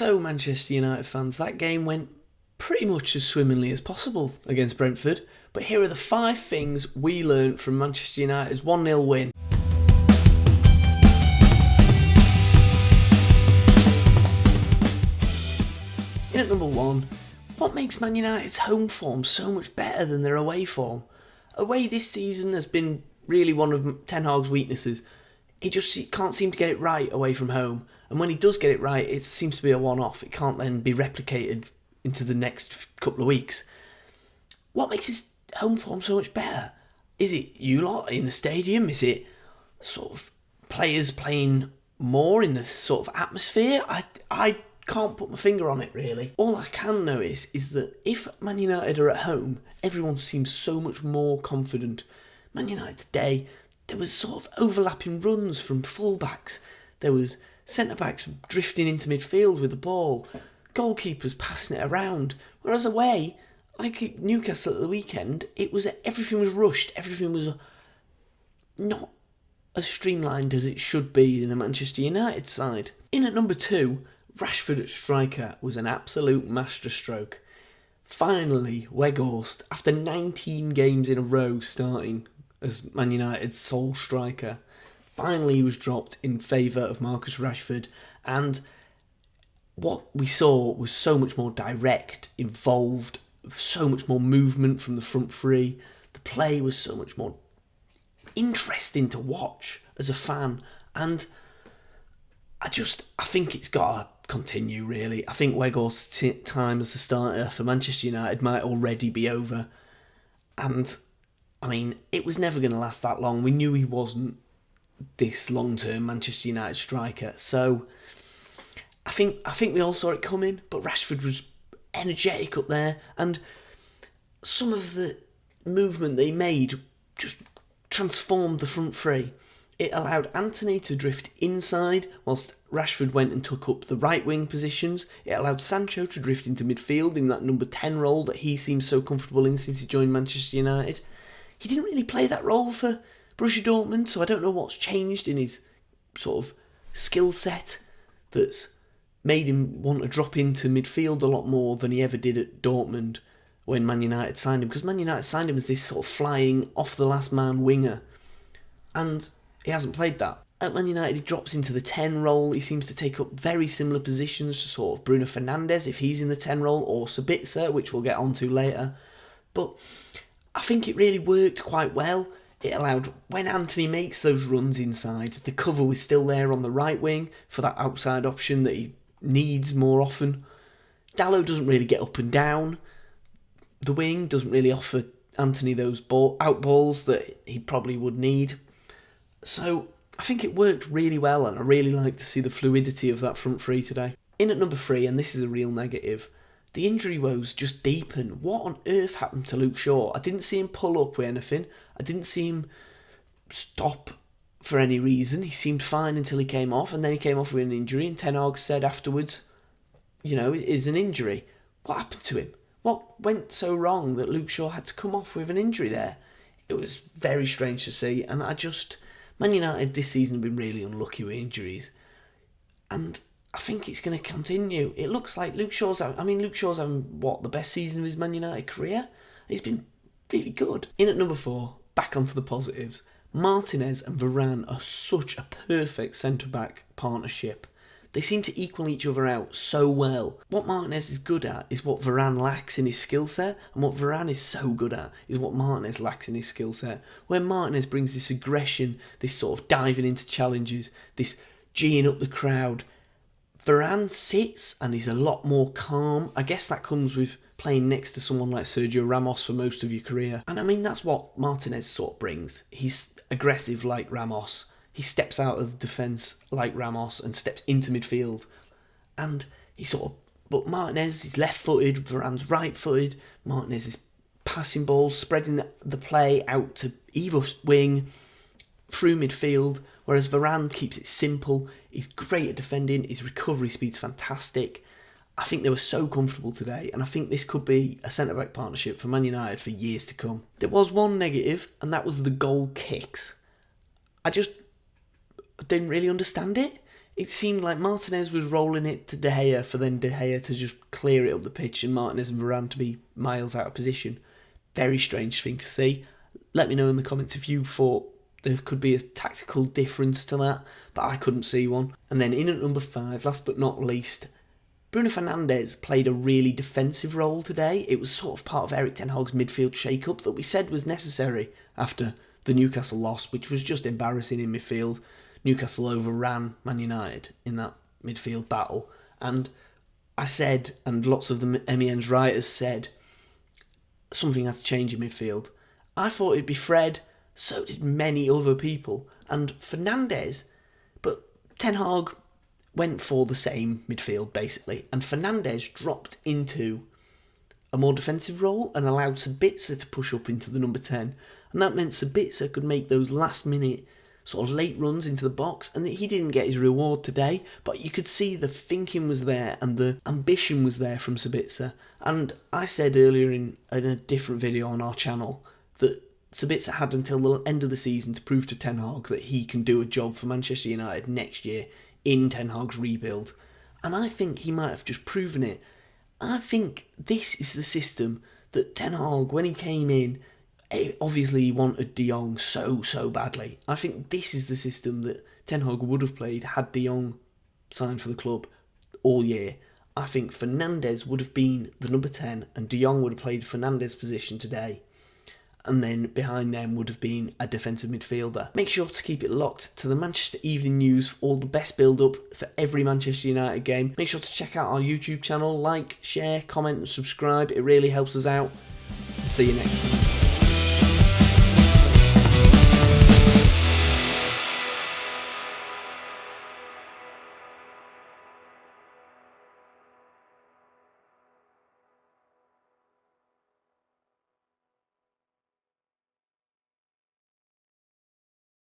So, Manchester United fans, that game went pretty much as swimmingly as possible against Brentford. But here are the 5 things we learned from Manchester United's 1-0 win. In at number 1, what makes Man United's home form so much better than their away form? Away this season has been really one of Ten Hag's weaknesses. He just can't seem to get it right away from home. And when he does get it right, it seems to be a one-off. It can't then be replicated into the next couple of weeks. What makes his home form so much better? Is it you lot in the stadium? Is it sort of players playing more in the sort of atmosphere? I can't put my finger on it, really. All I can notice is that if Man United are at home, everyone seems so much more confident. Man United today, there was sort of overlapping runs from fullbacks. There was centre-backs drifting into midfield with the ball. Goalkeepers passing it around. Whereas away, like Newcastle at the weekend, everything was rushed. Everything was not as streamlined as it should be in a Manchester United side. In at number 2, Rashford at striker was an absolute masterstroke. Finally, Weghorst, after 19 games in a row starting as Man United's sole striker, finally he was dropped in favour of Marcus Rashford, and what we saw was so much more direct, involved, so much more movement from the front three. The play was so much more interesting to watch as a fan, and I think it's got to continue, really. I think Weghorst's time as the starter for Manchester United might already be over, and I mean, it was never going to last that long. We knew he wasn't this long-term Manchester United striker, so I think we all saw it coming, but Rashford was energetic up there, and some of the movement they made just transformed the front three. It allowed Anthony to drift inside whilst Rashford went and took up the right wing positions. It allowed Sancho to drift into midfield in that number 10 role that he seems so comfortable in since he joined Manchester United. He didn't really play that role for Borussia Dortmund, so I don't know what's changed in his sort of skill set that's made him want to drop into midfield a lot more than he ever did at Dortmund when Man United signed him, because Man United signed him as this sort of flying off the last man winger, and he hasn't played that. At Man United, he drops into the 10 role. He seems to take up very similar positions to sort of Bruno Fernandes if he's in the 10 role, or Sabitzer, which we'll get onto later. But I think it really worked quite well. It allowed, when Anthony makes those runs inside, the cover was still there on the right wing for that outside option that he needs more often. Dalot doesn't really get up and down the wing, doesn't really offer Anthony those out balls that he probably would need. So I think it worked really well, and I really like to see the fluidity of that front three today. In at number 3, and this is a real negative, the injury woes just deepen. What on earth happened to Luke Shaw? I didn't see him pull up with anything. I didn't see him stop for any reason. He seemed fine until he came off, and then he came off with an injury, and Ten Hag said afterwards, it is an injury. What happened to him? What went so wrong that Luke Shaw had to come off with an injury there? It was very strange to see, and Man United this season have been really unlucky with injuries, and I think it's going to continue. It looks like Luke Shaw's having, the best season of his Man United career? He's been really good. In at number 4, back onto the positives, Martinez and Varane are such a perfect centre-back partnership. They seem to equal each other out so well. What Martinez is good at is what Varane lacks in his skill set, and what Varane is so good at is what Martinez lacks in his skill set. Where Martinez brings this aggression, this sort of diving into challenges, this geeing up the crowd, Varane sits and is a lot more calm. I guess that comes with playing next to someone like Sergio Ramos for most of your career. And I mean, that's what Martinez sort of brings. He's aggressive like Ramos. He steps out of the defence like Ramos and steps into midfield. And but Martinez is left-footed, Varane's right-footed. Martinez is passing balls, spreading the play out to either wing, through midfield, whereas Varane keeps it simple. He's great at defending, his recovery speed's fantastic. I think they were so comfortable today, and I think this could be a centre-back partnership for Man United for years to come. There was one negative, and that was the goal kicks. I just didn't really understand it. It seemed like Martinez was rolling it to De Gea for then De Gea to just clear it up the pitch and Martinez and Varane to be miles out of position. Very strange thing to see. Let me know in the comments if you thought there could be a tactical difference to that, but I couldn't see one. And then in at number 5, last but not least, Bruno Fernandes played a really defensive role today. It was sort of part of Erik ten Hag's midfield shake-up that we said was necessary after the Newcastle loss, which was just embarrassing in midfield. Newcastle overran Man United in that midfield battle. And I said, and lots of the MEN's writers said, something had to change in midfield. I thought it'd be Fred, so did many other people. And Fernandes, but Ten Hag went for the same midfield basically. And Fernandes dropped into a more defensive role and allowed Sabitzer to push up into the number 10. And that meant Sabitzer could make those last minute sort of late runs into the box, and he didn't get his reward today, but you could see the thinking was there and the ambition was there from Sabitzer. And I said earlier in a different video on our channel that Sabitzer had until the end of the season to prove to Ten Hag that he can do a job for Manchester United next year in Ten Hag's rebuild. And I think he might have just proven it. I think this is the system that Ten Hag, when he came in, obviously he wanted De Jong so badly. I think this is the system that Ten Hag would have played had De Jong signed for the club all year. I think Fernandes would have been the number 10 and De Jong would have played Fernandes' position today. And then behind them would have been a defensive midfielder. Make sure to keep it locked to the Manchester Evening News for all the best build-up for every Manchester United game. Make sure to check out our YouTube channel, like, share, comment and subscribe. It really helps us out. See you next time.